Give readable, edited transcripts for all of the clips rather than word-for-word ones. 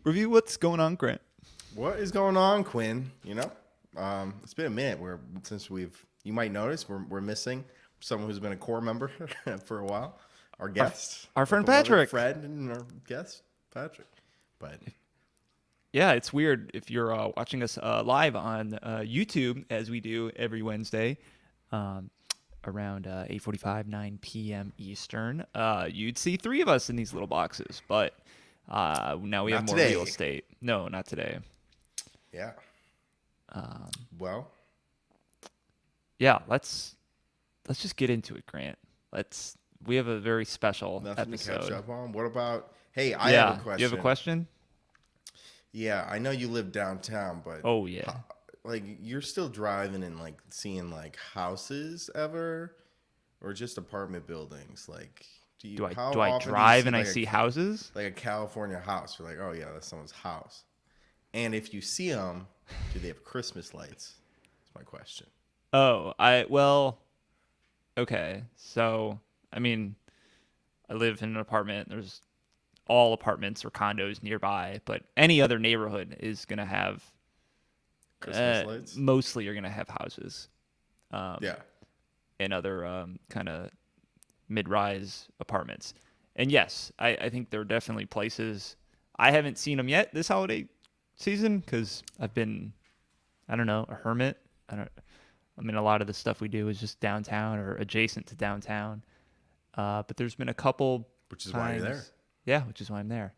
Review. What's going on, Grant? What is going on, Quinn? It's been a minute. You might notice we're missing someone who's been a core member for a while. Our guest, our friend beloved Patrick. Fred, and our guest Patrick. But yeah, it's weird if you're watching us live on YouTube, as we do every Wednesday, around 8:45, 9 p.m. Eastern. You'd see three of us in these little boxes, but now we have more real estate. No, not today. Yeah. Yeah, let's just get into it, Grant. We have a very special nothing episode. to catch up on. What about? Hey, I have a question. You have a question? Yeah, I know you live downtown, but oh yeah, you're still driving and seeing houses ever, or just apartment buildings? Do I drive and I see houses? Like a California house. You're like, oh yeah, that's someone's house. And if you see them, do they have Christmas lights? That's my question. Okay. So, I mean, I live in an apartment. There's all apartments or condos nearby, but any other neighborhood is going to have Christmas lights. Mostly you're going to have houses. Yeah. And other kind of mid-rise apartments. And yes, I think there are definitely places. I haven't seen them yet this holiday season because I've been, I don't know, a hermit. A lot of the stuff we do is just downtown or adjacent to downtown. But there's been a couple. Which is why you're there. Yeah, which is why I'm there.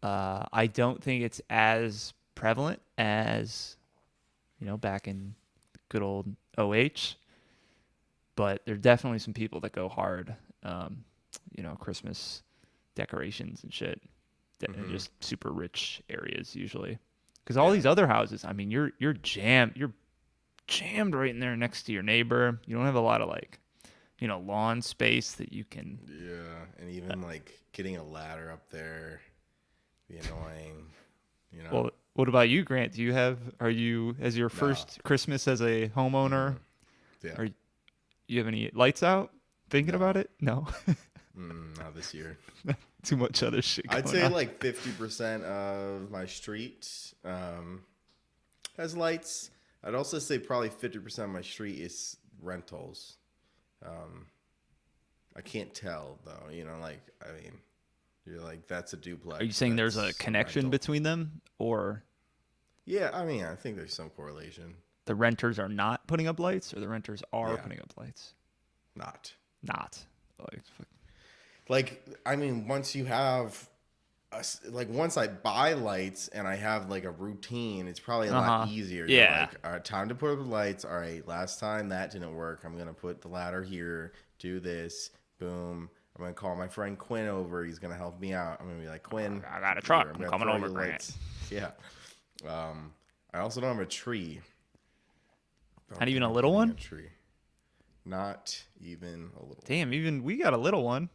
I don't think it's as prevalent as, back in good old OH. But there are definitely some people that go hard, Christmas decorations and shit. Mm-hmm. Just super rich areas usually. Because all these other houses, you're jammed right in there next to your neighbor. You don't have a lot of lawn space that you can. Yeah, and even getting a ladder up there be annoying. Well, what about you, Grant? Are you as your first Christmas as a homeowner? Yeah. You have any lights out? Thinking about it? No. Not this year. Too much other shit going I'd say on. 50% of my street has lights. I'd also say probably 50% of my street is rentals. I can't tell though. You're like, that's a duplex. Are you saying there's a connection between them, or? Yeah, I think there's some correlation. The renters are not putting up lights, or the renters are putting up lights? Not. Once you have, once I buy lights and I have a routine, it's probably a lot easier. Yeah. All right, time to put up the lights. All right, last time that didn't work. I'm going to put the ladder here, do this, boom. I'm going to call my friend Quinn over. He's going to help me out. I'm going to be like, Quinn, I got a truck. I'm coming over, Grant. Yeah. I also don't have a tree. Not even a little one? Tree. Not even a little. Damn, even we got a little one.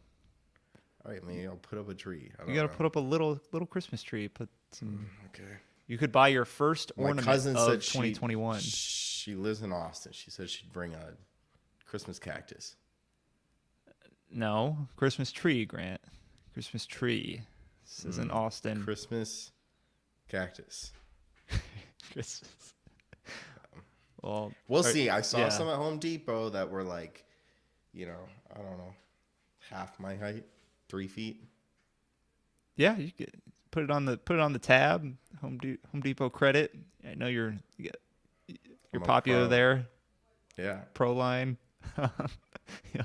All right, maybe I'll put up a tree. You got to put up a little Christmas tree. Put some. Okay. You could buy your first ornament cousin of said 2021. She lives in Austin. She said she'd bring a Christmas cactus. No, Christmas tree, Grant. Christmas tree. This is in Austin. Christmas cactus. Christmas. Well, we'll see. I saw some at Home Depot that were I don't know, half my height, 3 feet. Yeah, you could put it on the tab. Home Depot credit. I know you're popular there. Yeah. Pro line. Yeah.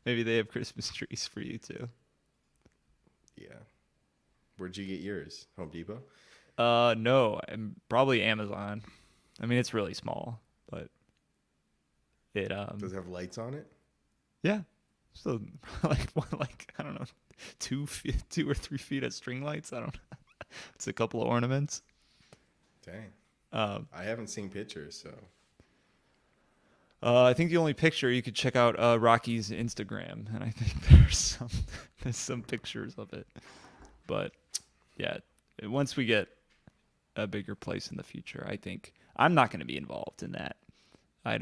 Maybe they have Christmas trees for you too. Yeah. Where'd you get yours? Home Depot? No, probably Amazon. It's really small, but it does it have lights on it? Yeah. So I don't know, 2 or 3 feet of string lights. I don't know. It's a couple of ornaments. Dang. I haven't seen pictures, so. I think the only picture you could check out Rocky's Instagram, and I think there's some pictures of it. But yeah, once we get a bigger place in the future, I think I'm not going to be involved in that. I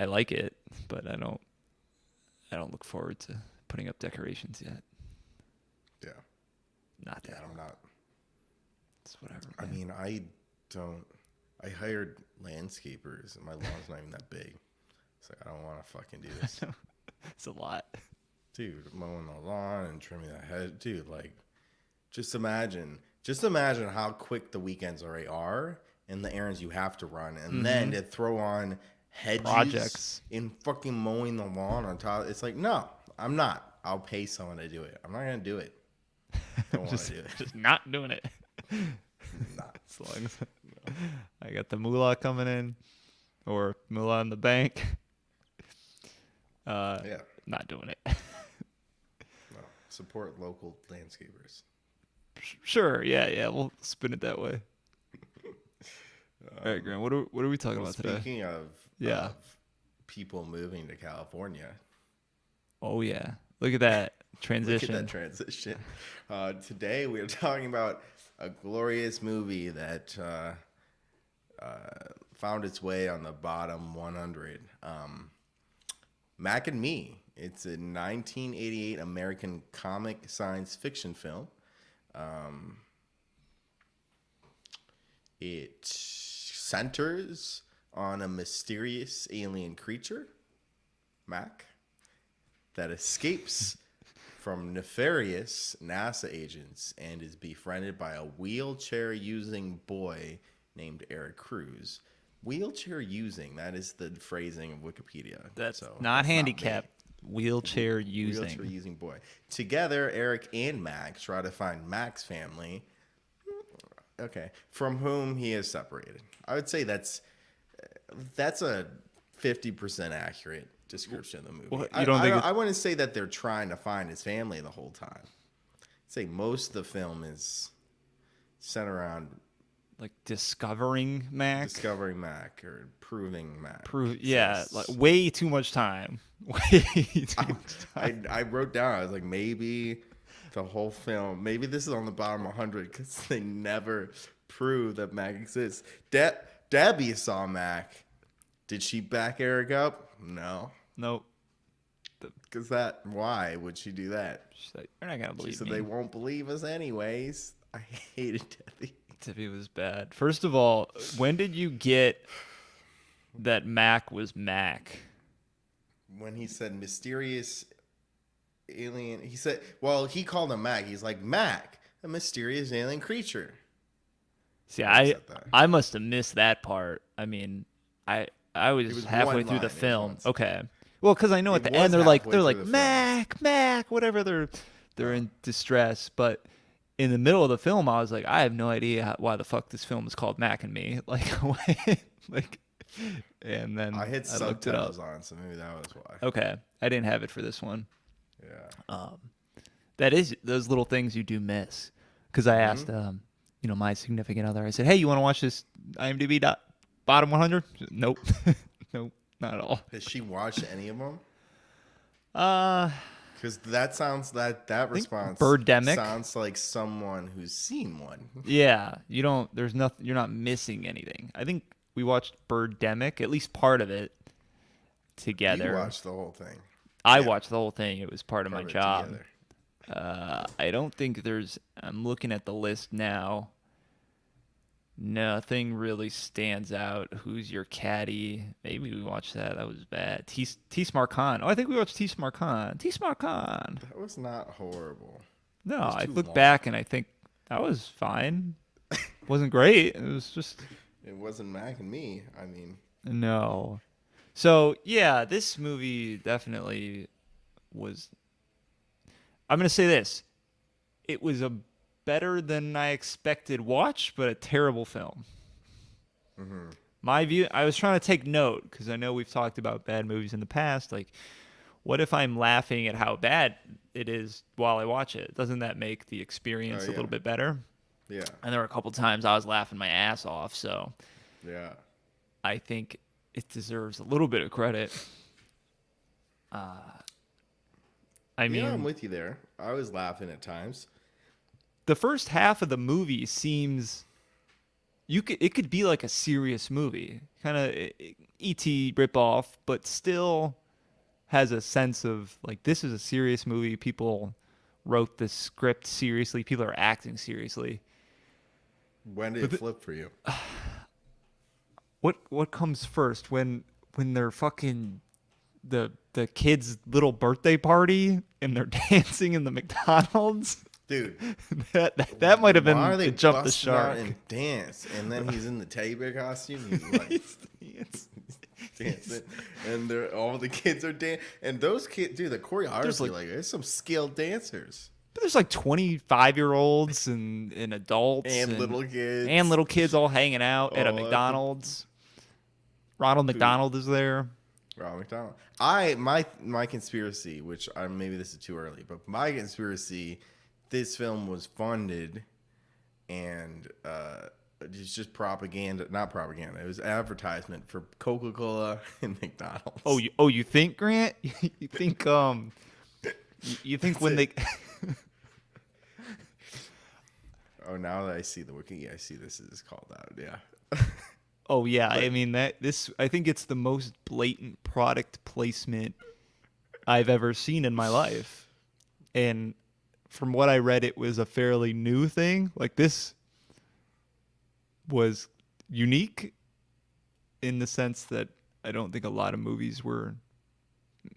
like it, but I don't look forward to putting up decorations yet. Yeah. Not that. Yeah, I'm not. It's whatever. I Man. mean, I hired landscapers, and my lawn's not even that big. It's like I don't want to fucking do this, It's a lot. dude. Mowing the lawn and trimming that hedge, dude. Like, just imagine how quick the weekends already are, and the errands you have to run, and then to throw on hedges Projects. in fucking mowing the lawn on top. It's like, no, I'm not. I'll pay someone to do it. I'm not gonna do it. Don't want Just, to do it. just not doing it. Nah. As long as I got the moolah coming in, or moolah in the bank. Yeah. Not doing it. No. Support local landscapers. Sure. Yeah. We'll spin it that way. All right, Grant. What are we talking about today? Speaking of people moving to California, Oh yeah. Look at that transition. look at that transition. Today we are talking about a glorious movie that found its way on the bottom 100. Mac and Me. It's a 1988 American comic science fiction film. It centers on a mysterious alien creature, Mac, that escapes from nefarious NASA agents and is befriended by a wheelchair-using boy named Eric Cruz. Wheelchair-using, that is the phrasing of Wikipedia. That's so not that's me. handicapped. Wheelchair using. Wheelchair-using boy. Together, Eric and Mac try to find Mac's family, from whom he is separated. I would say that's a 50% accurate description of the movie. Well, you don't think I wouldn't say that they're trying to find his family the whole time. I'd say most of the film is centered around Like discovering Mac. discovering Mac or proving Mac. Yeah, exists. like way too much time. Way too much time. I wrote down, I was like, maybe the whole film, maybe this is on the bottom 100 because they never prove that Mac exists. Debbie saw Mac. Did she back Eric up? No. Nope. Because why would she do that? She's like, you're not gonna She believe said me. they won't believe us anyways. I hated Debbie. Tippy was bad. First of all, when did you get that Mac was Mac? When he said mysterious alien, he said, well, he called him Mac. He's like, Mac, a mysterious alien creature. See, He I said that. I must have missed that part. I mean, I was, was halfway one through line, the it was film. once. Okay. Well, because I know at It the was end they're like halfway through the film. Mac, whatever they're in distress. But in the middle of the film, I was like, I have no idea why the fuck this film is called Mac and Me. Like, and then I had I looked it up. subtitles on, so maybe that was why. Okay, I didn't have it for this one. Yeah. That is those little things you do miss. Because I asked, my significant other, I said, hey, you want to watch this IMDb bottom 100? Nope. Nope, not at all. Has she watched any of them? Uh, Because that response Birdemic. sounds like someone who's seen one. yeah, you're not missing anything. I think we watched Birdemic, at least part of it, together. You watched the whole thing. I yeah. watched the whole thing. It was part of my Covered it job. together. I don't think I'm looking at the list now. Nothing really stands out. Who's Your Caddy? Maybe we watched that. That was bad. T Smart Khan. Oh, I think we watched T Smart Khan. T Smart Khan. That was not horrible. No, was I too look long. back and I think that was fine. Wasn't great. It was just It wasn't Mac and Me. I mean, no. So yeah, this movie definitely was. I'm gonna say this. It was a better than I expected watch, but a terrible film. My view, I was trying to take note because I know we've talked about bad movies in the past. Like, what if I'm laughing at how bad it is while I watch it? Doesn't that make the experience Oh, a yeah. little bit better? yeah, And there were a couple times I was laughing my ass off, so yeah. I think it deserves a little bit of credit. I mean, Yeah, I'm with you there. I was laughing at times. the first half of the movie seems it could be like a serious movie, kind of ET ripoff, but still has a sense of like this is a serious movie. People wrote the script seriously. People are acting seriously. When did it flip for you? What comes first when they're fucking the kid's little birthday party and they're dancing in the McDonald's? Dude, that might have been why are they it jumped the busting out shark. and dance? And then he's in the teddy bear costume. He's like dancing, and all the kids are dancing. And those kids, dude, the choreography, there's some skilled dancers But there's like 25-year-olds and adults and little kids all hanging out at a Oh, McDonald's. Ronald McDonald is there. Ronald McDonald. My conspiracy, which maybe this is too early, but my conspiracy, this film was funded and it's just propaganda, not propaganda. It was advertisement for Coca-Cola and McDonald's. You think, Grant? You think you think when they Oh, now that I see the wiki, I see this is called out. Yeah. Oh yeah, I mean I think it's the most blatant product placement I've ever seen in my life. And from what I read, it was a fairly new thing. Like, this was unique in the sense that I don't think a lot of movies were.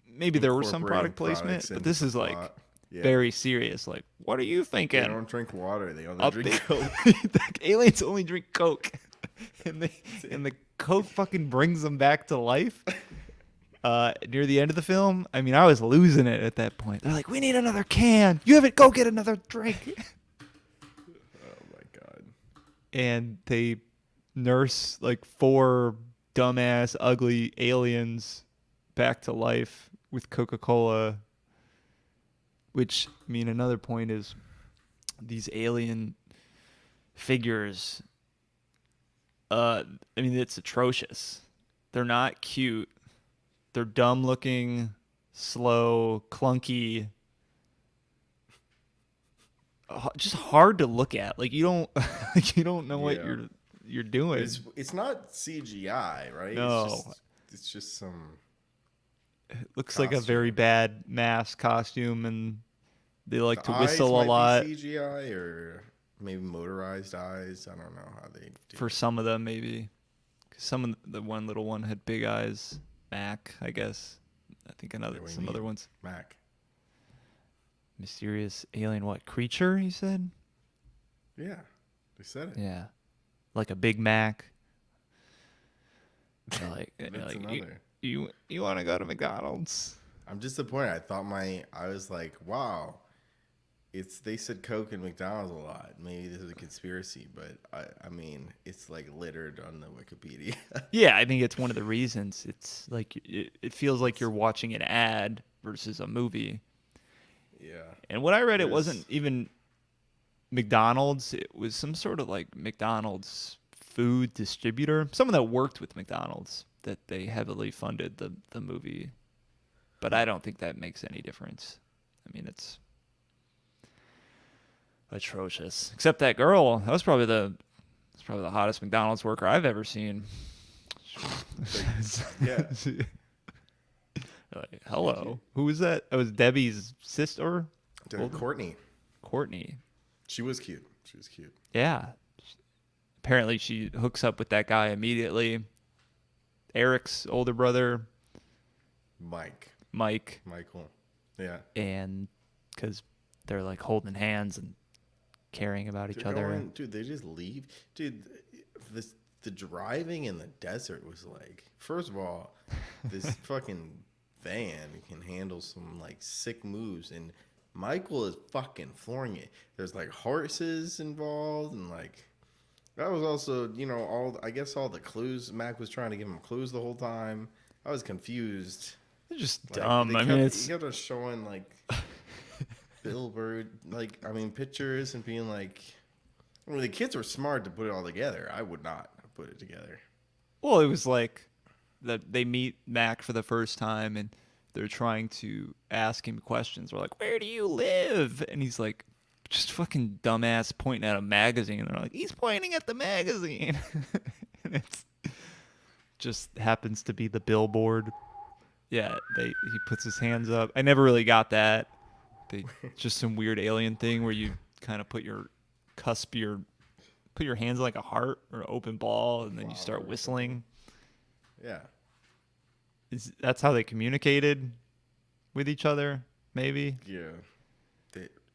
Maybe there were some product placement, but this is like very serious. Like, what are you thinking? They don't drink water. They only drink Coke. Aliens only drink Coke, and the Coke fucking brings them back to life. Near the end of the film, I mean, I was losing it at that point. They're like, "We need another can. You have it. Go get another drink." Oh my god! And they nurse like 4 dumbass, ugly aliens back to life with Coca-Cola. Which, I mean, another point is these alien figures. I mean, it's atrocious. They're not cute. They're dumb looking, slow, clunky. Just hard to look at. Like, you don't know what you're doing. It's not CGI, right? No. It's just some. It looks like a very bad mask costume, and they like to whistle might a lot. be CGI or maybe motorized eyes. I don't know how they do. For some of them, maybe. 'Cause some of the one little one had big eyes. Mac, I guess. I think some other ones. Mac. Mysterious alien creature, he said? Yeah, they said it. Yeah. Like a Big Mac. Like, That's another. You want to go to McDonald's? I'm disappointed. I was like, wow. They said Coke and McDonald's a lot. Maybe this is a conspiracy, but I mean, it's like littered on the Wikipedia. Yeah, I think it's one of the reasons. It's like it feels like you're watching an ad versus a movie. Yeah. And what I read, it wasn't even McDonald's. It was some sort of like McDonald's food distributor. Someone that worked with McDonald's that they heavily funded the movie. But I don't think that makes any difference. I mean, it's atrocious. Except that girl, that was probably the hottest McDonald's worker I've ever seen. Yeah. Like, hello. Who was that? It was Debbie's sister? Courtney. Courtney. She was cute. Yeah. Apparently she hooks up with that guy immediately. Eric's older brother. Michael. Yeah. And because they're like holding hands and caring about each other. Dude, they just leave. Dude, the driving in the desert was like, first of all, this fucking van can handle some like sick moves, and Michael is fucking flooring it. There's like horses involved, and like that was also, I guess all the clues. Mac was trying to give him clues the whole time. I was confused. They're just dumb. He kept us showing like billboard, pictures and being like, the kids were smart to put it all together. I would not have put it together. Well, it was like that they meet Mac for the first time and they're trying to ask him questions. They're like, "Where do you live?" And he's like, just fucking dumbass pointing at a magazine. And they're like, "He's pointing at the magazine." And it's just happens to be the billboard. Yeah, he puts his hands up. I never really got that. They just some weird alien thing where you kind of put your hands like a heart or an open ball, and then you start whistling. Yeah. That's how they communicated with each other? Maybe. Yeah.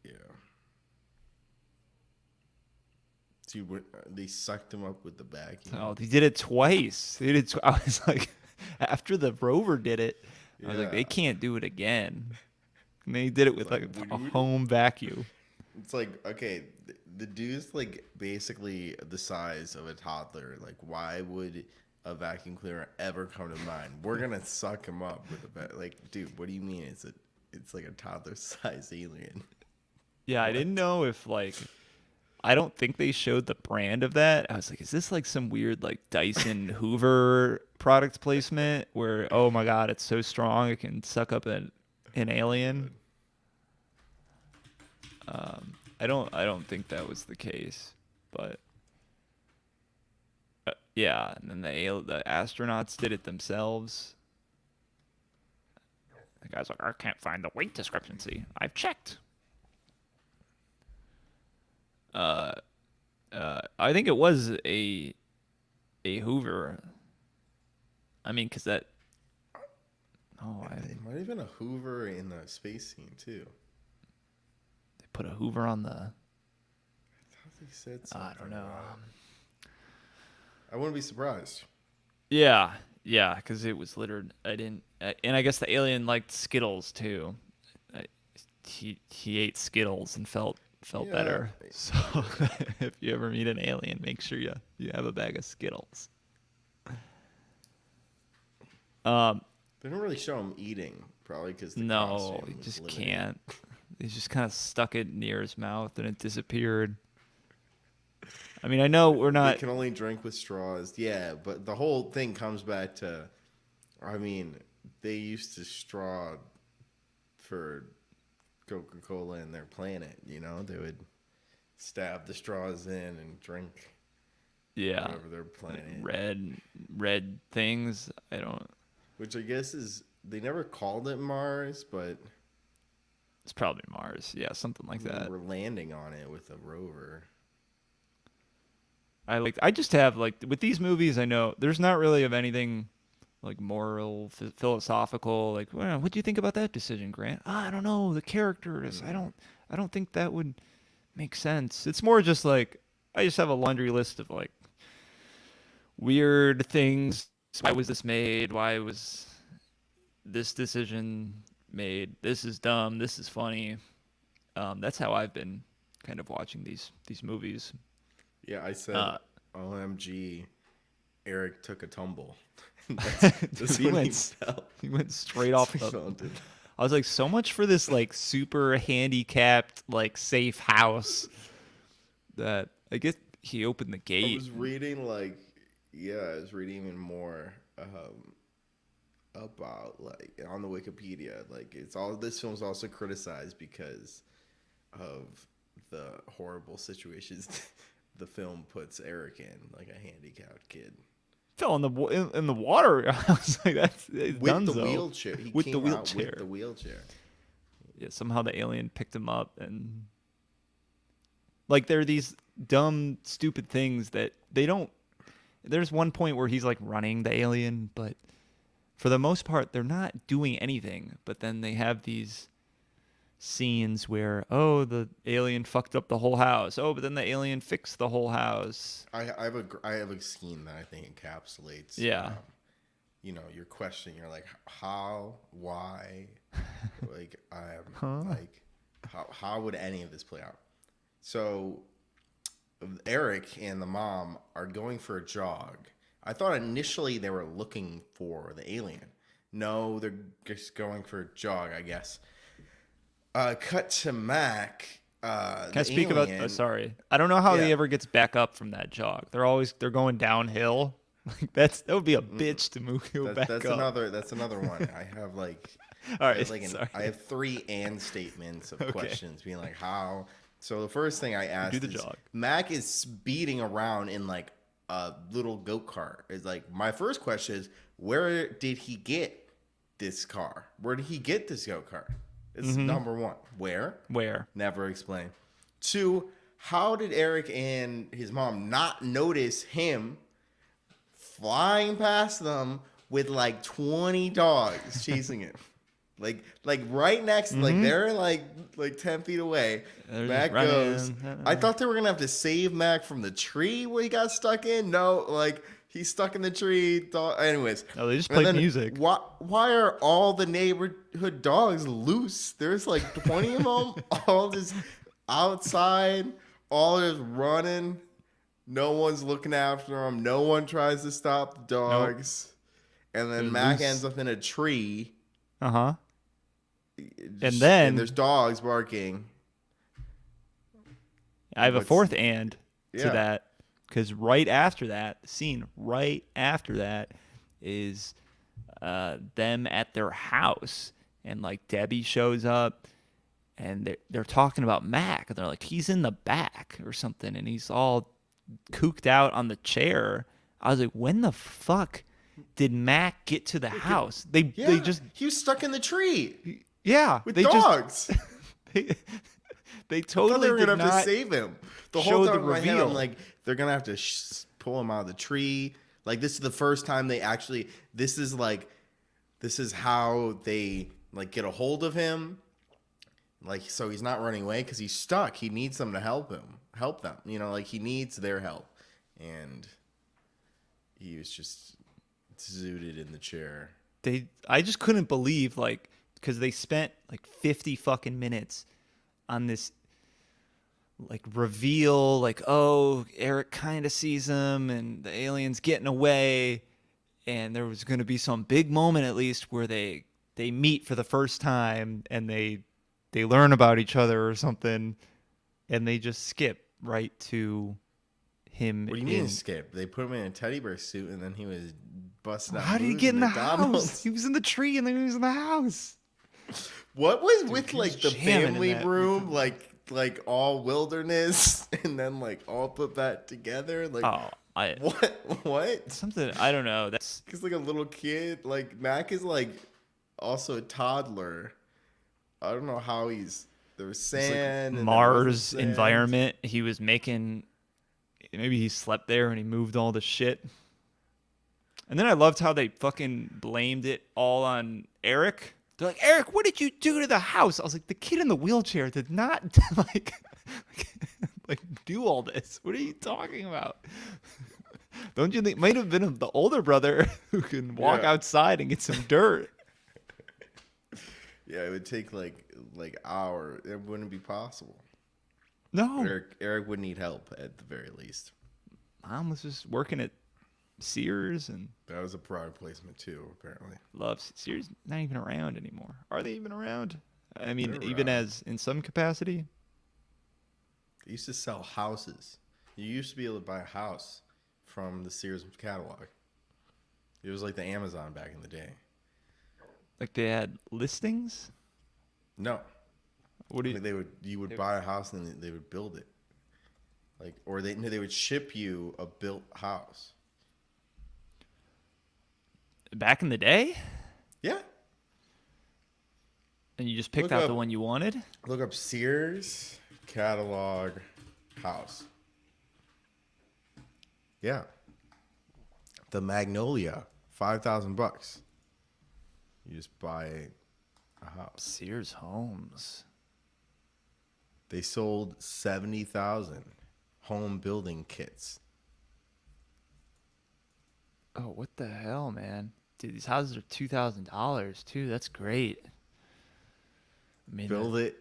Yeah. Dude, they sucked him up with the vacuum. Oh, they did it twice. They did. I was like, after the rover did it, I was like, they Yeah. can't do it again. And they did it with like a home vacuum. It's like, okay, the dude's like basically the size of a toddler. Like, why would a vacuum cleaner ever come to mind? We're gonna suck him up with like, dude, what do you mean? It's like a toddler size alien. Yeah, I didn't know if like I don't think they showed the brand of that. I was like, is this like some weird like Dyson Hoover product placement where oh my god, it's so strong it can suck up an alien? I don't think that was the case, but yeah. And then the astronauts did it themselves. The guy's like, I can't find the weight discrepancy. I've checked. I think it was a Hoover. I mean, cause that. Oh, It might have been a Hoover in the space scene too. they put a Hoover on the. I thought they said something. I don't know. about it. I wouldn't be surprised. Yeah, yeah, because it was littered. And I guess the alien liked Skittles too. I, he ate Skittles and felt Yeah. better. So if you ever meet an alien, make sure you have a bag of Skittles. They don't really show him eating, probably because No, you just can't. He just kind of stuck it near his mouth and it disappeared. I mean, I know we're They not. can only drink with straws. Yeah, but the whole thing comes back to, I mean, they used to straw for Coca-Cola in their planet. You know, they would stab the straws in and drink Yeah, whatever their planet. red things. I don't. Which I guess is they never called it Mars, but It's probably Mars. Yeah, something like that. we're landing on it with a rover. I just have like with these movies. I know there's not really of anything like moral, philosophical. Like, well, what do you think about that decision, Grant? I don't know. The characters. I don't think that would make sense. It's more just like I just have a laundry list of like weird things. Why was this made? Why was this decision made? This is dumb. This is funny. That's how I've been kind of watching these movies. Yeah, I said, OMG, Eric took a tumble. That's he what went he felt. he went straight off He the. felt it. I was like, so much for this like super handicapped like safe house. That I guess he opened the I gate. was reading I was reading even more about like on the Wikipedia. Like this film's also criticized because of the horrible situations the film puts Eric in, like a handicapped kid. Fell in the water. I was like, that's With Dunzo. the wheelchair. He With came the out wheelchair. with the wheelchair. Yeah, somehow the alien picked him up and like there are these dumb, stupid things that they don't. There's one point where he's like running the alien, but for the most part, they're not doing anything. But then they have these scenes where, oh, the alien fucked up the whole house. Oh, but then the alien fixed the whole house. I have a scene that I think encapsulates. Yeah. Your question. You're like, how, why, like how would any of this play out? So, Eric and the mom are going for a jog. I thought initially they were looking for the alien. No, they're just going for a jog, I guess. Cut to Mac. Can I speak about? Sorry, I don't know how he ever gets back up from that jog. They're going downhill. Like that would be a bitch to go back that's up. That's another one. I have like, All right, I have 3 and statements of questions being like how. So the first thing I asked is, jog. Mac is speeding around in like a little go-kart. It's like my first question is, where did he get this car? Where did he get this go-kart? It's number one. Where? Where? Never explained. Two, how did Eric and his mom not notice him flying past them with like 20 dogs chasing him? Like right next, like they're like 10 feet away. They're Mac just running. goes. I thought they were gonna have to save Mac from the tree where he got stuck in. No, like he's stuck in the tree. Anyways, Oh, they just and played then music. Why are all the neighborhood dogs loose? There's like 20 of them, all just outside, all just running. No one's looking after them. No one tries to stop the dogs. And then They're Mac loose. ends up in a tree. Uh-huh. And then there's dogs barking. I have a What's- fourth and to Yeah. that, because right after that, the scene right after that is them at their house, and like Debbie shows up, and they're talking about Mac, and they're like, he's in the back or something, and he's all cooked out on the chair. I was like, when the fuck did Mac get to the house? They just he was stuck in the tree with they dogs. just they I thought totally they were did gonna have not to save him. The show whole the time in my head, reveal. I'm like, they're gonna have to pull him out of the tree. Like this is the first time they actually. This is how they like get a hold of him. Like so, he's not running away because he's stuck. He needs them to help them. You know, like he needs their help, and he was just zooted in the chair. I just couldn't believe, like, because they spent like 50 fucking minutes on this like reveal, like, oh, Eric kind of sees him and the alien's getting away, and there was going to be some big moment at least where they meet for the first time and they learn about each other or something, and they just skip right to him. What do you mean skip? They put him in a teddy bear suit, and then he was busting out. How did he booze get in the McDonald's. house? He was in the tree and then he was in the house. What was with he like was the jamming in family that. room, like all wilderness, and then like all put that together? Like Oh, what? something, I don't know. That's Because like a little kid, like Mac is like also a toddler. I don't know how there was sand. and there Mars wasn't sand. environment. He was making, maybe he slept there and he moved all the shit. And then I loved how they fucking blamed it all on Eric. They're like, Eric, what did you do to the house? I was like, the kid in the wheelchair did not like do all this. What are you talking about? Don't you think might have been the older brother who can walk Yeah. outside and get some dirt? Yeah, it would take like hours. It wouldn't be possible. No, Eric would need help at the very least. Mom was just working at Sears and That was a product placement too, apparently. loves Sears. Not even around anymore. Are they even around? I mean, They're even around. as in some capacity. They used to sell houses. You used to be able to buy a house from the Sears catalog. It was like the Amazon back in the day. Like they had listings. No, What do you? like you would buy a house and they would build it, like or they would ship you a built house. Back in the day, Yeah, and you just picked Look out up- the one you wanted. look up Sears catalog house. Yeah, the Magnolia, $5,000. You just buy a house. Sears Homes. They sold 70,000 home building kits. Oh, what the hell, man? Dude, these houses are $2,000 too. That's great. I mean, Build it.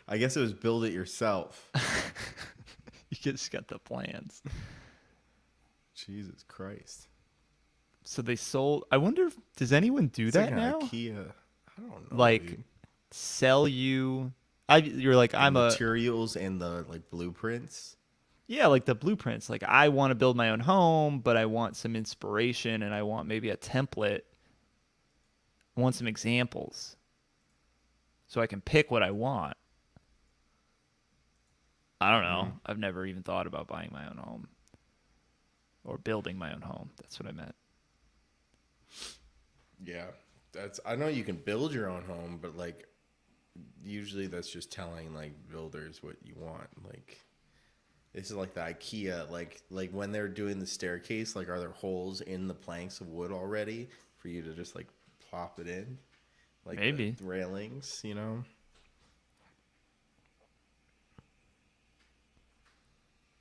I guess it was build it yourself. you just got the plans. Jesus Christ. So they sold. I wonder if does anyone do It's that like an now? IKEA. I don't know. Like, dude. sell you. You're like, I'm the a materials and the like blueprints. yeah, like the blueprints. Like I want to build my own home, but I want some inspiration and I want maybe a template. I want some examples, so I can pick what I want. I don't know. I've never even thought about buying my own home or building my own home. That's what I meant. Yeah, I know you can build your own home, but like usually that's just telling like builders what you want. Like this is like the IKEA, like when they're doing the staircase, like are there holes in the planks of wood already for you to just like plop it in, like Maybe. the railings, you know?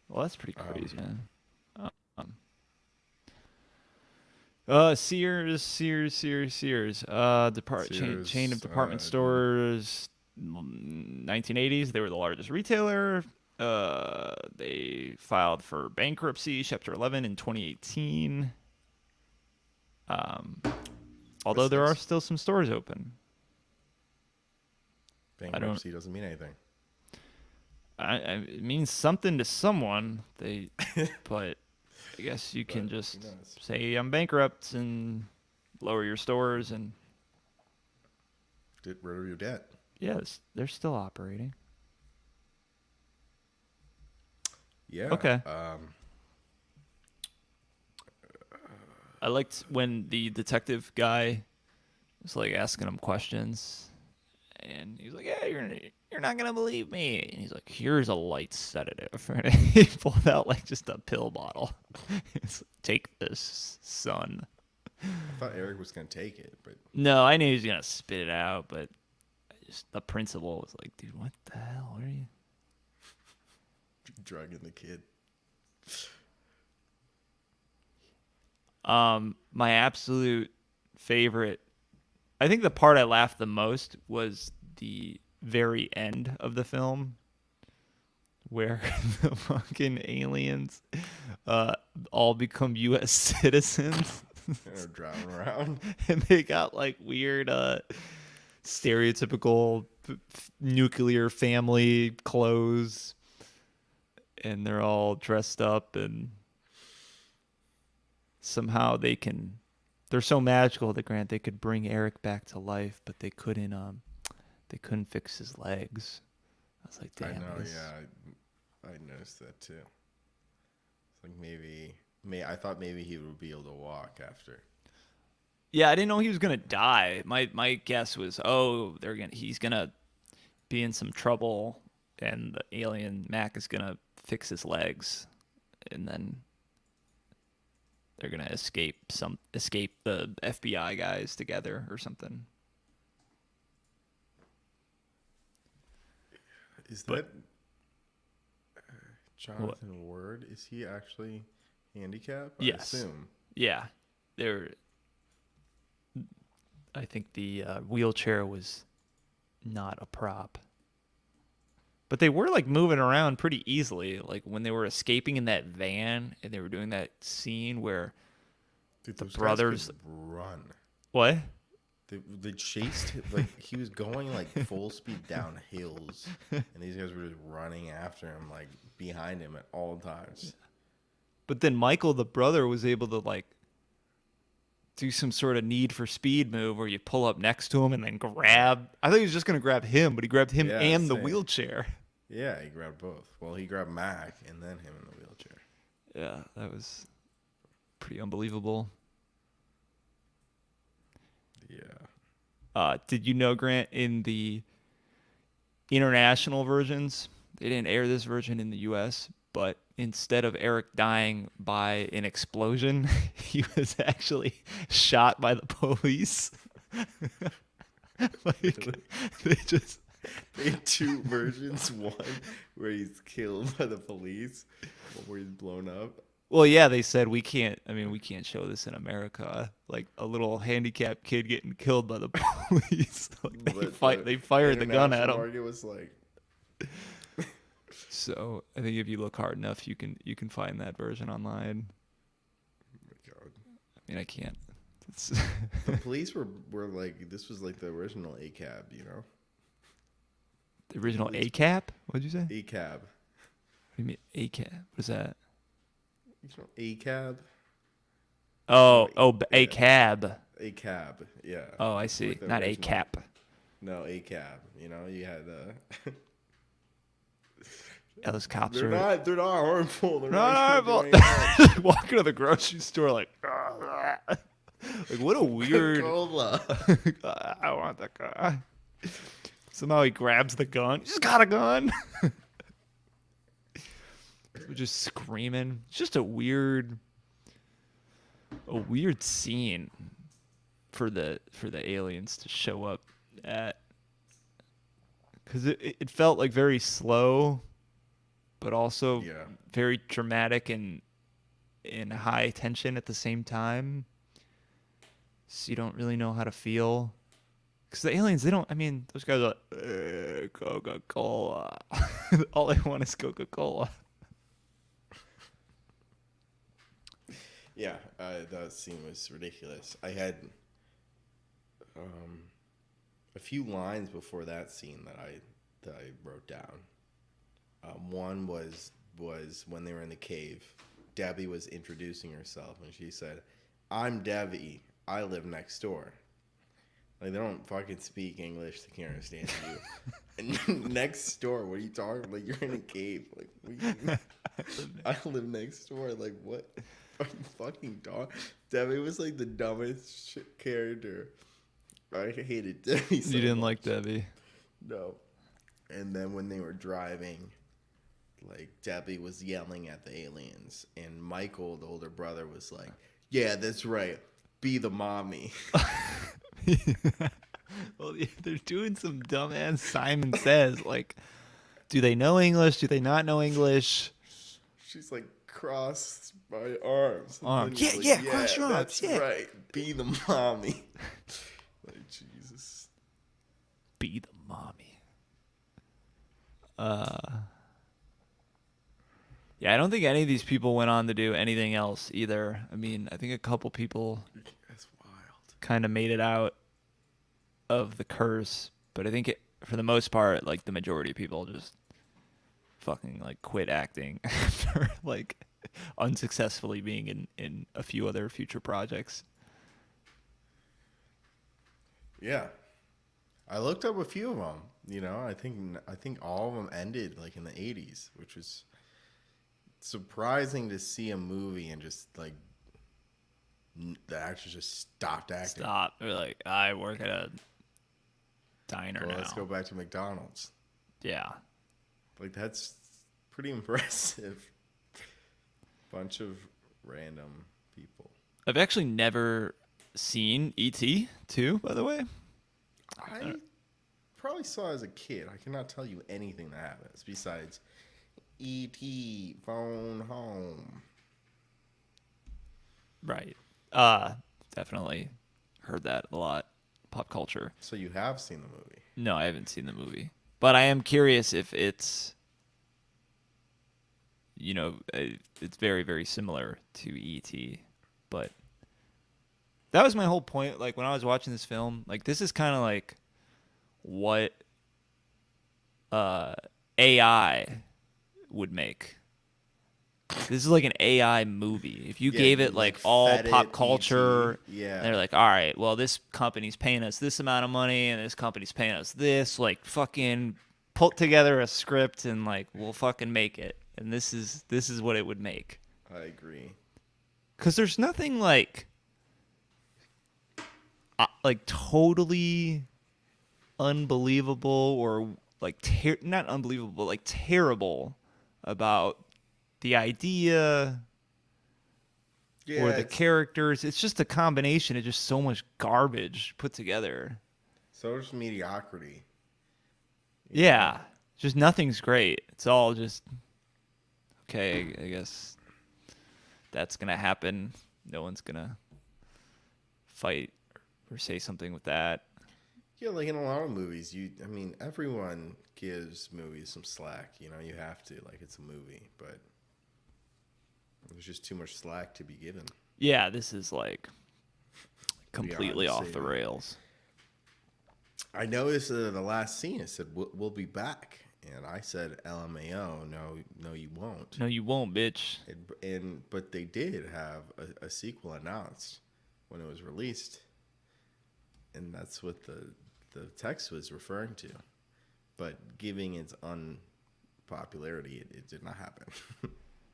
Well, that's pretty crazy, man. Sears. Chain of Sears, department stores. 1980s, they were the largest retailer. They filed for bankruptcy, Chapter 11 in 2018. Although there are still some stores open. Bankruptcy doesn't mean anything. It means something to someone. But I guess you can just say I'm bankrupt and lower your stores and Get rid of your debt. yes, they're still operating. Yeah. Okay. I liked when the detective guy was like asking him questions, and he was like, "Yeah, you're not gonna believe me." And he's like, "Here's a light sedative." And he pulled out like just a pill bottle. He's like, "Take this, son." I thought Eric was gonna take it, but No, I knew he was gonna spit it out, but the principal was like, "Dude, what the hell? What are you?" drugging the kid. My absolute favorite, I think the part I laughed the most was the very end of the film where the fucking aliens all become US citizens They're driving around. and they got like weird stereotypical nuclear family clothes and they're all dressed up and somehow they're so magical that Grant they could bring Eric back to life, but they couldn't fix his legs. I was like, damn. I know, yeah. I noticed that too. It's like I thought maybe he would be able to walk after. Yeah, I didn't know he was gonna die. My guess was, he's gonna be in some trouble and the alien Mac is gonna fix his legs and then they're gonna escape the FBI guys together or something. Is that Jonathan Ward? Is he actually handicapped? Yes. I assume. Yeah, I think the wheelchair was not a prop, but they were like moving around pretty easily. Like when they were escaping in that van and they were doing that scene where Dude, the those guys brothers could run. what? They chased him, like he was going like full speed down hills, and these guys were just running after him, like behind him at all times. But then Michael, the brother, was able to like do some sort of Need for Speed move where you pull up next to him and then grab. I thought he was just gonna grab him, but he grabbed him Yeah, and the same. wheelchair. Yeah, he grabbed both. Well, he grabbed Mac and then him in the wheelchair. Yeah, that was pretty unbelievable. Yeah. Did you know, Grant, in the international versions, they didn't air this version in the U.S., but instead of Eric dying by an explosion, he was actually shot by the police. They just... They had two versions. One where he's killed by the police, one where he's blown up. Well, yeah, they said we can't show this in America. Like a little handicapped kid getting killed by the police. Like they fired the gun at him. Market was like, So I think if you look hard enough, you can find that version online. oh my God. I mean, I can't. The police were like, this was like the original ACAB, you know? The original ACAP? What'd you say? What ACAB. do you mean ACAP? What is that? You know ACAB? A cab. ACAB, yeah. Oh, I see. Like the Not original. ACAP. No, ACAB. You know, you had Yeah, those cops they're are not harmful. They're not not harmful. Walking to the grocery store like what a weird. Cola. I want that guy. Somehow he grabs the gun. He's got a gun. We're just screaming. It's just a weird scene for the aliens to show up at, because it felt like very slow, but also Yeah. very dramatic and high tension at the same time. So you don't really know how to feel. Because the aliens, they don't, I mean, those guys are like, Coca-Cola. All they want is Coca-Cola. Yeah, that scene was ridiculous. I had a few lines before that scene that I wrote down. One was when they were in the cave. Debbie was introducing herself, and she said, "I'm Debbie. I live next door." Like, they don't fucking speak English. They can't understand you. And next door, what are you talking? Like, you're in a cave. Like, what do you, I live next door. Like, what are you fucking talking? Debbie was like the dumbest character. I hated Debbie so You didn't much. like Debbie. No. And then when they were driving, like, Debbie was yelling at the aliens, and Michael, the older brother, was like, "Yeah, that's right. Be the mommy." Well, they're doing some dumbass Simon Says. Like, do they know English? Do they not know English? She's like, "Cross my arms." And Arms. then he's Yeah, like, yeah, cross your arms, That's yeah. right. Be the mommy. Like, Jesus. Be the mommy. Yeah, I don't think any of these people went on to do anything else either. I mean, I think a couple people That's wild. kind of made it out of the curse, but I think for the most part, like, the majority of people just fucking like quit acting after like unsuccessfully being in a few other future projects. Yeah. I looked up a few of them. You know, I think all of them ended like in the 80s, which was surprising to see a movie and just like the actors just stopped acting. Stop. They're like, I work at a diner Well, now. let's go back to McDonald's. Yeah. Like, that's pretty impressive. Bunch of random people. I've actually never seen E.T. too, by the way. I probably saw it as a kid. I cannot tell you anything that happens besides E.T. phone home. Right. Definitely heard that a lot. Pop culture. So you have seen the movie. No, I haven't seen the movie. But I am curious if it's, you know, it's very, very similar to E.T. But that was my whole point. Like, when I was watching this film, like, this is kind of like what AI would make. This is like an AI movie. If you Yeah, gave you, it like like, all fed it pop culture, ET. Yeah. they're like, all right, well, this company's paying us this amount of money, and this company's paying us this. Like, fucking put together a script, and like, we'll fucking make it. And this is what it would make. I agree. Because there's nothing like totally unbelievable or like not unbelievable, like terrible about the idea Yeah, or the it's characters. It's just a combination of just so much garbage put together. so much mediocrity. Yeah, just nothing's great. It's all just okay. I guess that's gonna happen. No one's gonna fight or say something with that. Yeah, like in a lot of movies, I mean, everyone gives movies some slack. You know, you have to. Like, it's a movie, but there's just too much slack to be given. Yeah, this is like completely Beyond off the saving. rails. I noticed the last scene, it said, we'll be back. And I said, LMAO, no, you won't. No, you won't, bitch. But they did have a sequel announced when it was released. And that's what the text was referring to. But giving its unpopularity, it did not happen.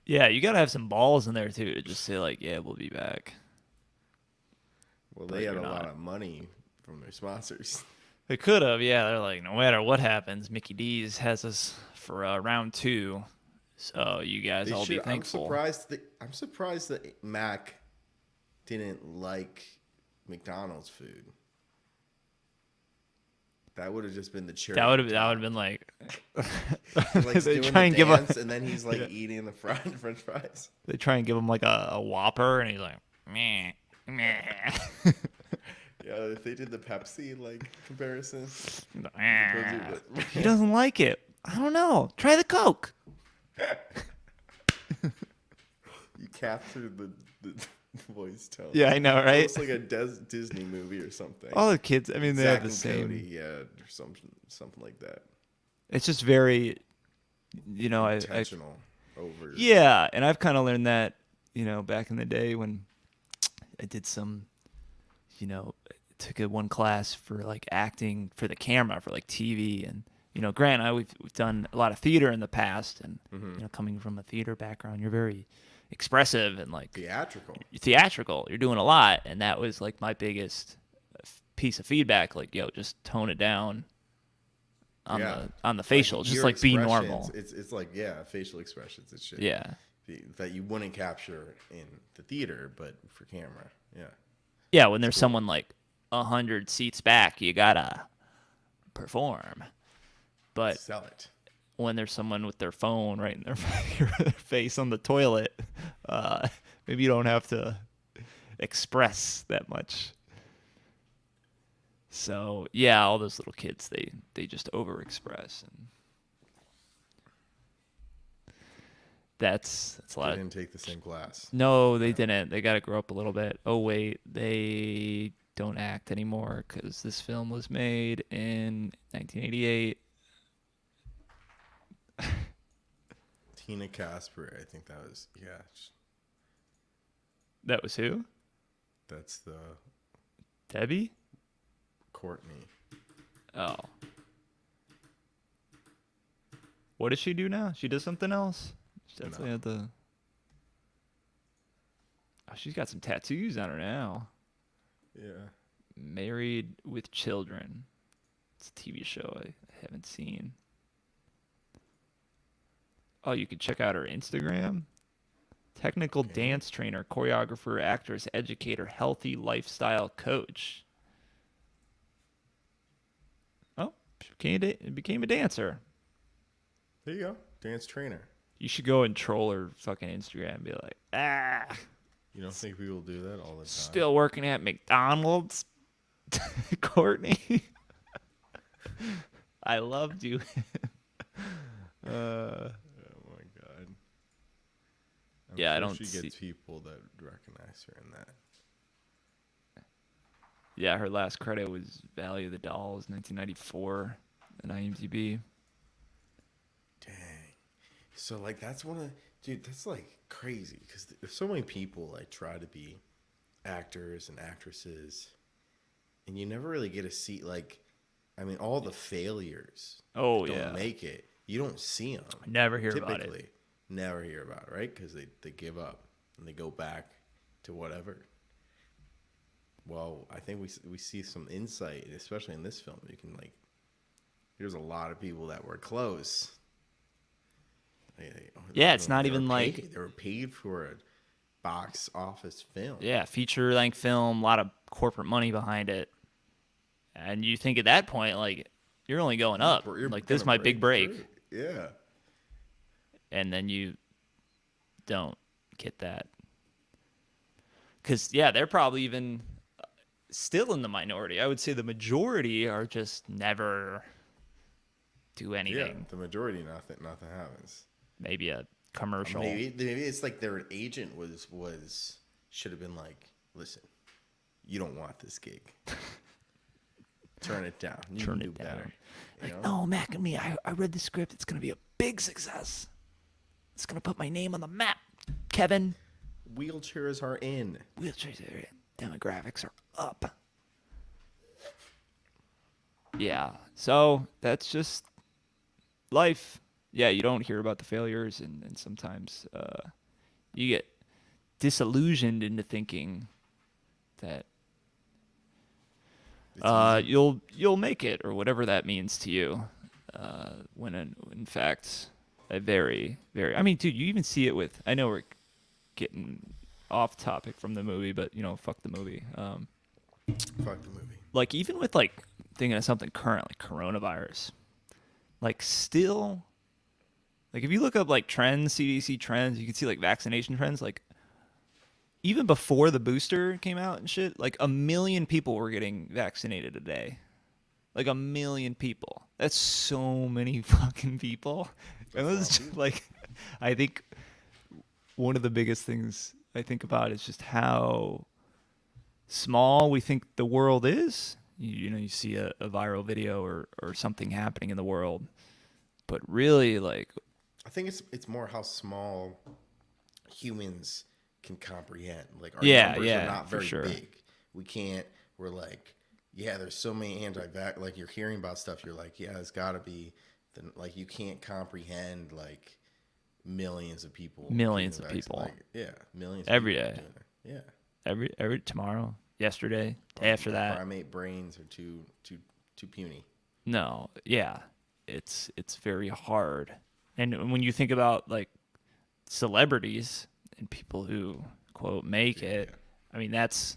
Yeah, you gotta have some balls in there too to just say like, yeah, we'll be back. Well, But they had you're a lot not. of money from their sponsors. They could have, yeah. They're like, no matter what happens, Mickey D's has us for round 2, so you guys They all be should. thankful. I'm surprised that Mac didn't like McDonald's food. That would have just been the cherry. That would have been like, Like they doing try the and give dance, a, and then he's like eating the French fries. they try and give him like a Whopper, and he's like, meh, meh. Yeah, if they did the Pepsi like comparison, He doesn't like it. I don't know. Try the Coke. you captured the voice tone. Yeah, I know, right? It's like a Disney movie or something. All the kids, I mean, they Zack have the and same. Cody, yeah, or something like that. It's just very, I Intentional, over. yeah, and I've kind of learned that, back in the day when I did some, took a one class for like acting for the camera for like TV, and Grant and we've done a lot of theater in the past, and coming from a theater background, you're very expressive and like Theatrical. You're doing a lot, and that was like my biggest piece of feedback. Like, yo, just tone it down on the facial, just your like be expressions, normal. It's like facial expressions and shit. Yeah. That you wouldn't capture in the theater, but for camera. Yeah. Yeah, when there's someone like 100 seats back, you gotta perform. But Sell it. when there's someone with their phone right in their face on the toilet, maybe you don't have to express that much. So yeah, all those little kids, they just overexpress, and that's a lot. They didn't take the same class. No, they didn't. They got to grow up a little bit. Oh wait, they don't act anymore because this film was made in 1988. Tina Casper, I think that was That was who? That's the Debbie? Courtney. Oh. What does she do now? She does something else? She definitely had the... Oh, she's got some tattoos on her now. Yeah. Married with Children. It's a TV show I haven't seen. Oh, you can check out her Instagram. Technical dance trainer, choreographer, actress, educator, healthy lifestyle coach. Oh, she became a dancer. There you go. Dance trainer. You should go and troll her fucking Instagram and be like, You don't think people do that all the time? still working at McDonald's? Courtney? I loved you. Oh my god. I'm Yeah, I sure don't she see- gets people that recognize her in that. Yeah, her last credit was Valley of the Dolls, 1994, on IMDb. Dang. So like that's dude, that's like crazy because there's so many people like try to be actors and actresses, and you never really get to see like, I mean, all the failures. Oh, that yeah. don't make it. You don't see them. Never hear about it. Typically, never hear about it, right? Because they give up and they go back to whatever. Well, I think we see some insight, especially in this film. You can like, there's a lot of people that were close. Yeah, it's not they were even paid- like- they were paid for a box office film. Yeah, feature-length film, a lot of corporate money behind it. And you think at that point, like, you're only going up. You're Like, this is gonna my big break. through. Yeah. And then you don't get that. Because, yeah, they're probably even still in the minority. I would say the majority are just never do Yeah. anything. The majority, nothing happens. Maybe a commercial. Maybe it's like their agent should have been like, listen, you don't want this gig. Turn it down. You Turn can it do down. better. You know? No, Mac and me, I read the script. It's going to be a big success. It's going to put my name on the map. Kevin, Wheelchairs are in. wheelchairs area demographics are up. Yeah, so that's just life. Yeah, you don't hear about the failures, and sometimes you get disillusioned into thinking that It's easy. you'll make it or whatever that means to you. When in fact, a very. I mean, dude, you even see it with. I know we're getting off topic from the movie, but fuck the movie. Fuck the movie. Like even with like thinking of something current, like coronavirus, like still, like if you look up like trends, CDC trends, you can see like vaccination trends, like even before the booster came out and shit, like 1 million people were getting vaccinated a day. Like 1 million people. That's so many fucking people. It That's a lot was of just like, I think one of the biggest things I think about is just how small we think the world is. You see a viral video or something happening in the world, but really, like, I think it's more how small humans can comprehend. Like our yeah, numbers yeah, are not for very sure. big. We can't. We're like, yeah, there's so many anti-vax. Like you're hearing about stuff. You're like, yeah, it's got to be. Then like you can't comprehend like millions of people. Millions getting of the vaccine. people. Like, yeah, millions Every of people day. doing it. Yeah. Every tomorrow, yesterday, day after The that. primate brains are too puny. No, yeah, it's very hard. And when you think about like celebrities and people who quote make it, Yeah. I mean that's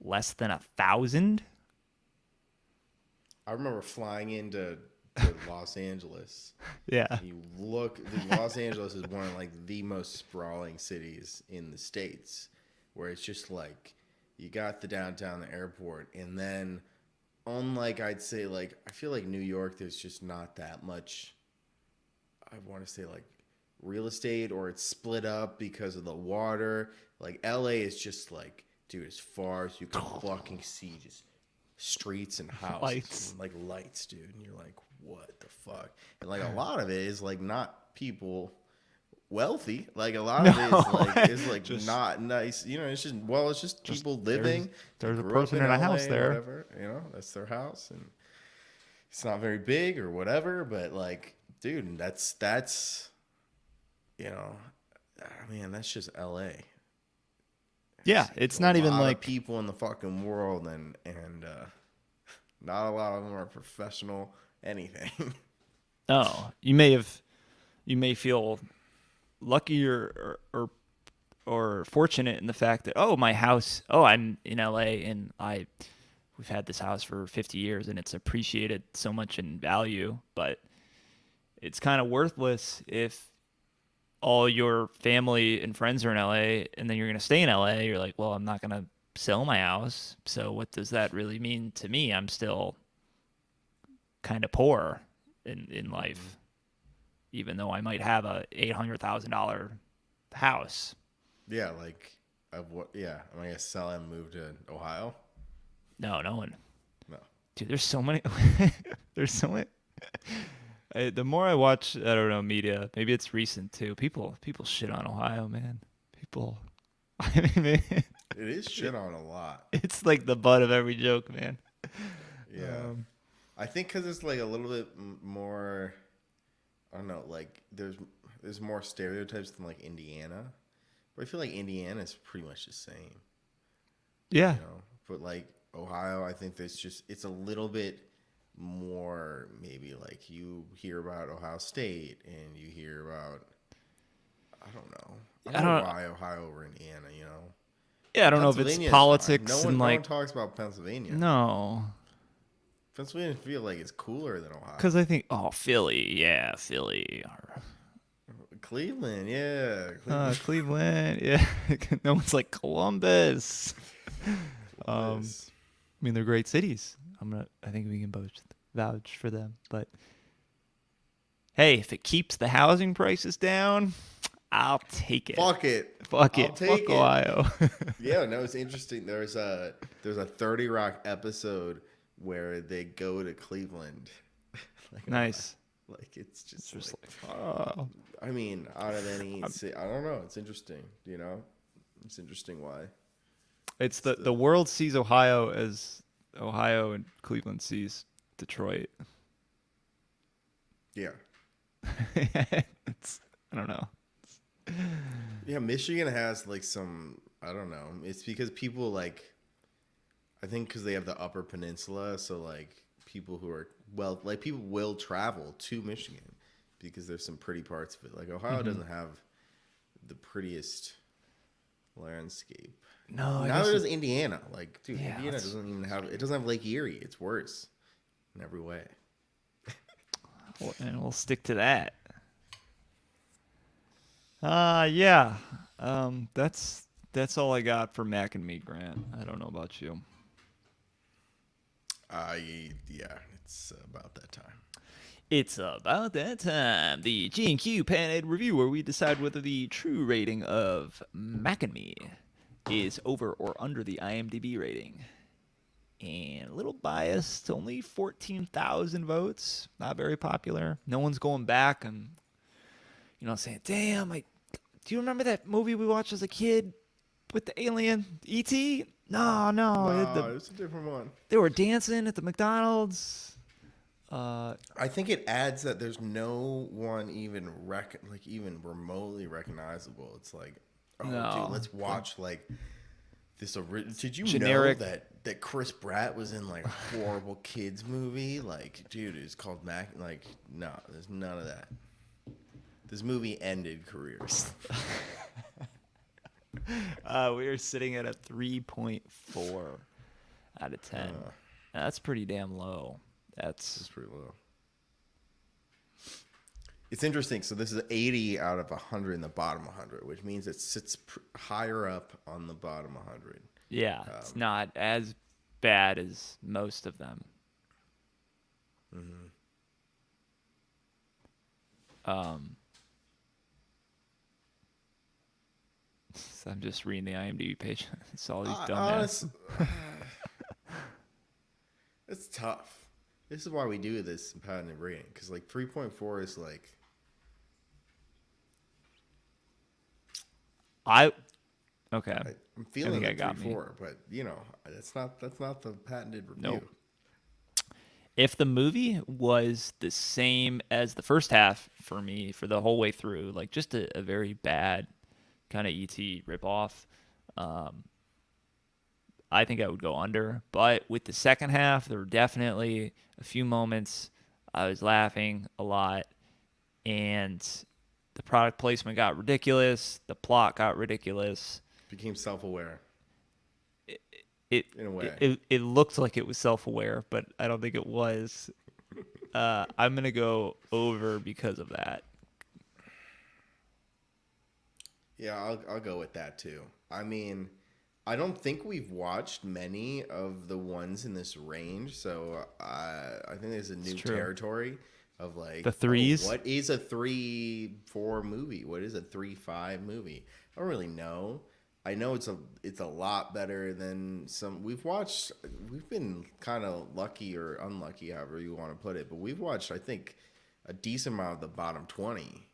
less than 1,000. I remember flying into to Los Angeles. Yeah. You look, Los Angeles is one of like the most sprawling cities in the States, where it's just like you got the downtown, the airport, and then unlike I'd say like I feel like New York, there's just not that much. I want to say like real estate, or it's split up because of the water. Like LA is just like, dude, as far as you can fucking see, just streets and houses, Lights. and, like lights, dude, and you're like, what the fuck? And like a lot of it is like not people wealthy. Like a lot of it is like Just- not nice. It's just it's just people living. there's They a grew up person in a house LA, there. Whatever, that's their house, and it's not very big or whatever. But like, dude, that's man, that's just LA. Yeah, it's A not even lot of like people in the fucking world, and not a lot of them are professional anything. no. You may feel lucky or fortunate in the fact that my house, I'm in LA and we've had this house for 50 years and it's appreciated so much in value, but it's kind of worthless if all your family and friends are in LA and then you're going to stay in LA. You're like, well, I'm not going to sell my house. So what does that really mean to me? I'm still kind of poor in life, even though I might have a $800,000 house. Yeah, like yeah, am I gonna sell and move to Ohio? No, no one. No. Dude, there's so many. There's so many. The more I watch, I don't know, media. Maybe it's recent too. People shit on Ohio, man. People. I mean, man, It is shit on a lot. it's like the butt of every joke, man. Yeah. I think because it's like a little bit more, I don't know, like there's more stereotypes than like Indiana, but I feel like Indiana is pretty much the same, Yeah. But like Ohio, I think it's a little bit more, maybe like you hear about Ohio State and you hear about, I don't know. I don't know why Ohio over Indiana, Yeah, I don't know if it's Pennsylvania's politics fine. No and one like talks about Pennsylvania. no, Pennsylvania feel like it's cooler than Ohio. because I think Philly, yeah, Philly, Cleveland, yeah. Cleveland, yeah. No one's like Columbus. Columbus. I mean, they're great cities. I think we can both vouch for them. But hey, if it keeps the housing prices down, I'll take it. Fuck it. Fuck I'll it. take Fuck it. Ohio. Yeah, no, it's interesting. There's a 30 Rock episode where they go to Cleveland. Nice. Like it's just Just like, Oh. I mean, out of any, I don't know. It's interesting. It's interesting why. It's the world sees Ohio as Ohio and Cleveland sees Detroit. Yeah. I don't know. Yeah, Michigan has like some, I don't know. It's because people like, I think because they have the Upper Peninsula, so like people who are like people will travel to Michigan because there's some pretty parts of it. Like Ohio doesn't have the prettiest landscape. No, I Neither guess does Indiana. Like, dude, Yeah, Indiana doesn't even have. It doesn't have Lake Erie. It's worse in every way. and we'll stick to that. Yeah. That's all I got for Mac and me, Grant. I don't know about you. Yeah, it's about that time. It's about that time. The G&Q Panhead Review, where we decide whether the true rating of Mac and Me is over or under the IMDb rating. And a little biased, only 14,000 votes. Not very popular. No one's going back and, saying, damn, do you remember that movie we watched as a kid with the alien? E.T.? No. No, it's a different one. They were dancing at the McDonald's. I think it adds that there's no one even even remotely recognizable. It's like, oh, No. dude, let's watch like this. Did you Generic. know that Chris Pratt was in like a horrible kids movie? Like, dude, it's called Mac. Like, no, there's none of that. This movie ended careers. We are sitting at a 3.4 out of 10. That's pretty damn low. It's pretty low. It's interesting. So this is 80 out of 100 in the bottom 100, which means it sits higher up on the bottom 100. Yeah, it's not as bad as most of them. So I'm just reading the IMDb page. It's all these dumbass. It's tough. This is why we do this in patented rating, because like 3.4 is like Okay. I'm feeling I think like I got 3.4, but that's not the patented review. Nope. If the movie was the same as the first half for me for the whole way through, like just a very bad kind of ET ripoff, I think I would go under. But with the second half, there were definitely a few moments I was laughing a lot, and the product placement got ridiculous. The plot got ridiculous. Became self-aware. In a way. It looked like it was self-aware, but I don't think it was. I'm gonna go over because of that. Yeah, I'll go with that too. I mean, I don't think we've watched many of the ones in this range, so I think there's a new territory of like the threes. What is a 3-4 movie? What is a 3-5 movie? I don't really know. I know it's a lot better than some we've watched. We've been kind of lucky or unlucky, however you want to put it, but we've watched, I think, a decent amount of the bottom 20.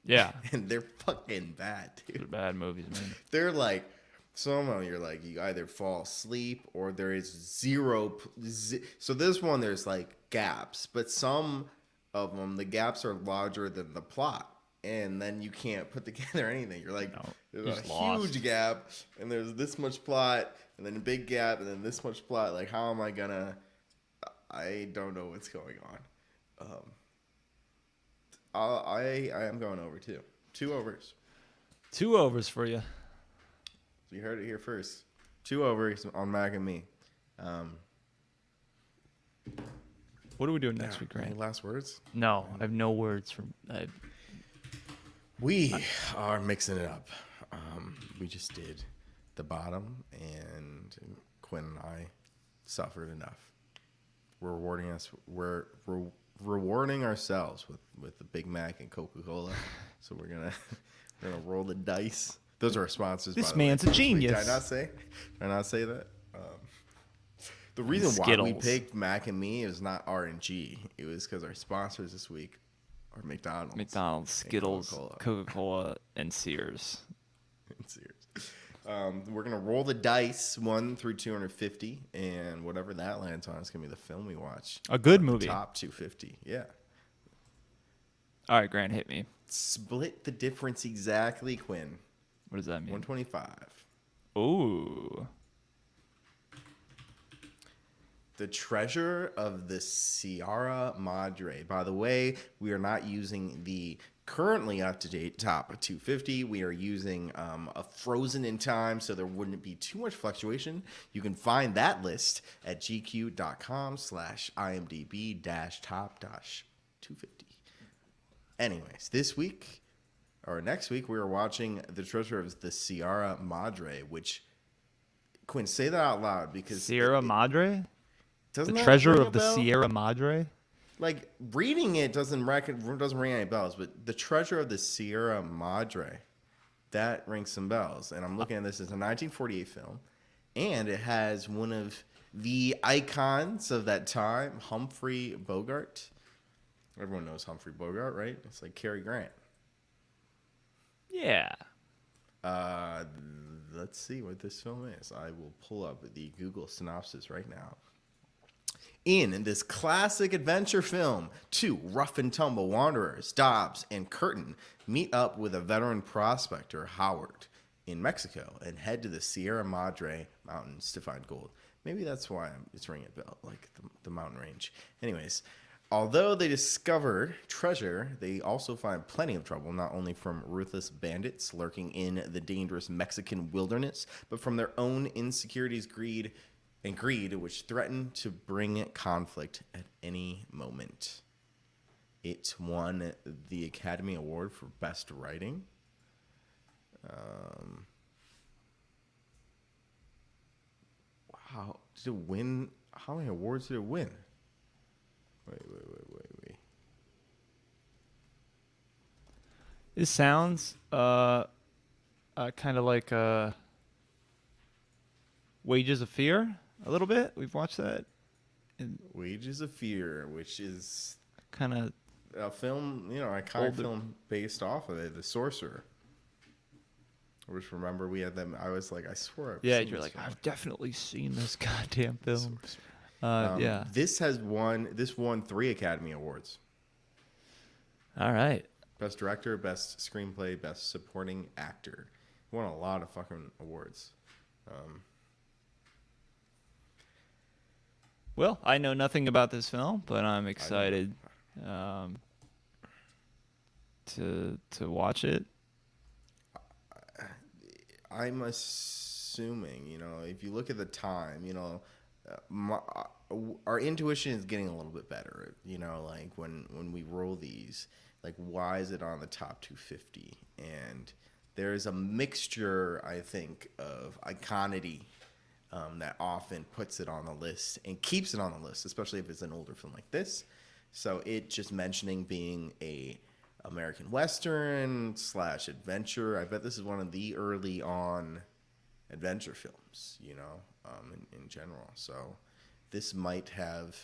Yeah, and they're fucking bad, dude. They're bad movies, man. They're like, some of them you're like, you either fall asleep or there is zero. So this one, there's like gaps, but some of them, the gaps are larger than the plot. And then you can't put together anything. You're like, there's a huge gap, and there's this much plot, and then a big gap, and then this much plot. Like, how am I gonna? I don't know what's going on. I am going over too. 2 overs. 2 overs for you. So you heard it here first. 2 overs on Mac and Me. What are we doing next week, Grant? Any last words? No, I have no words from. We are mixing it up. We just did the bottom, and Quinn and I suffered enough. We're rewarding ourselves with the Big Mac and Coca-Cola. So we're gonna roll the dice. Those are our sponsors. This by the man's way. a genius. Did I not say that? The reason why we Skittles. picked Mac and Me is not RNG. It was because our sponsors this week are McDonald's, Skittles, Coca-Cola. Coca-Cola, and Sears. We're gonna roll the dice 1 through 250, and whatever that lands on is gonna be the film we watch. A good movie. Top 250. Yeah. All right, Grant, hit me. Split the difference exactly, Quinn. What does that mean? 125. Ooh. The Treasure of the Sierra Madre. By the way, we are not using the currently up-to-date top 250. We are using a frozen in time, so there wouldn't be too much fluctuation. You can find that list at gq.com/imdb-top-250. Anyways, this week, or next week, we are watching The Treasure of the Sierra Madre, which, Quinn, say that out loud because Sierra Madre? The doesn't that Treasure ring a of the bell? Sierra Madre? Like reading it doesn't ring any bells, but The Treasure of the Sierra Madre, that rings some bells. And I'm looking at this as a 1948 film, and it has one of the icons of that time, Humphrey Bogart. Everyone knows Humphrey Bogart, right? It's like Cary Grant. Yeah. Let's see what this film is. I will pull up the Google synopsis right now. In this classic adventure film, two rough and tumble wanderers, Dobbs and Curtin, meet up with a veteran prospector, Howard, in Mexico and head to the Sierra Madre Mountains to find gold. Maybe that's why it's ringing a bell, like the mountain range. Anyways, although they discover treasure, they also find plenty of trouble, not only from ruthless bandits lurking in the dangerous Mexican wilderness, but from their own insecurities, greed, which threaten to bring conflict at any moment. It won the Academy Award for Best Writing. Wow. Did it win? How many awards did it win? Wait. This sounds kind of like Wages of Fear a little bit. We've watched that. Wages of Fear, which is Kind of a film, iconic film based off of it, The Sorcerer. Which, remember, we had them. I was like, I swear. you're like, I've definitely seen this goddamn film. Yeah. This won 3 Academy Awards. All right. Best Director, Best Screenplay, Best Supporting Actor. Won a lot of fucking awards. Well, I know nothing about this film, but I'm excited to watch it. I'm assuming, if you look at the time, our intuition is getting a little bit better. Like when we roll these, like why is it on the top 250? And there's a mixture, I think, of iconity that often puts it on the list and keeps it on the list, especially if it's an older film like this. So it just mentioning being a American Western / adventure. I bet this is one of the early on adventure films, in general. So this might have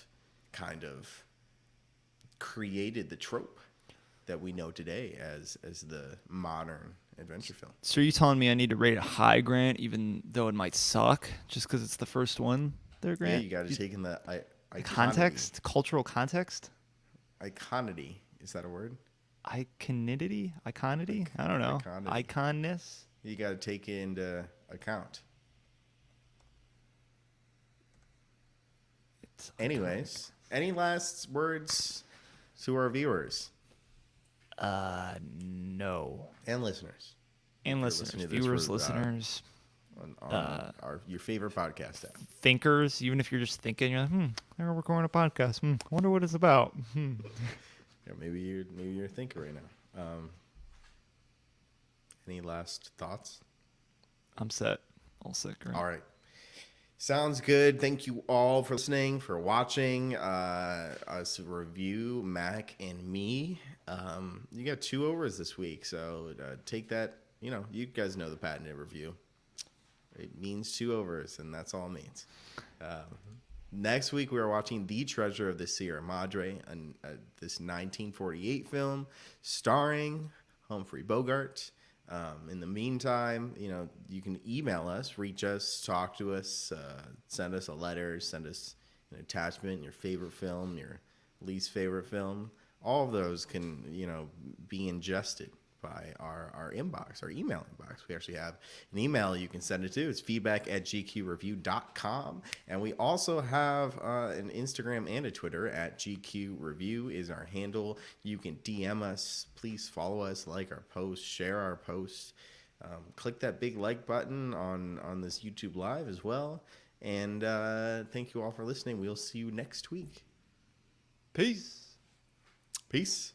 kind of created the trope that we know today as the modern adventure film. So are you telling me I need to rate a high, Grant, even though it might suck, just because it's the first one there, Grant? Yeah, you got to take in the context, cultural context. Iconity, is that a word? Iconity? I don't know. Iconity. Iconness? You got to take into account. Anyways, any last words to our viewers? No. And listeners. And If you're listeners, listening to this viewers, for, listeners, on your favorite podcast app. thinkers. Even if you're just thinking, you're like, we're recording a podcast. I wonder what it's about. Yeah, maybe you're a thinker right now. Any last thoughts? I'm set. All set, Grant. All right. Sounds good. Thank you all for listening, for watching us review Mac and me. You got 2 overs this week, so take that. You guys know the patented review. It means 2 overs, and that's all it means. Next week, we are watching The Treasure of the Sierra Madre, this 1948 film starring Humphrey Bogart. In the meantime, you can email us, reach us, talk to us, send us a letter, send us an attachment, your favorite film, your least favorite film. All of those can, be ingested by our inbox, our email inbox. We actually have an email you can send it to. It's feedback@gqreview.com. And we also have an Instagram and a Twitter at GQReview is our handle. You can DM us. Please follow us, like our posts, share our posts. Click that big like button on this YouTube Live as well. And thank you all for listening. We'll see you next week. Peace. Peace.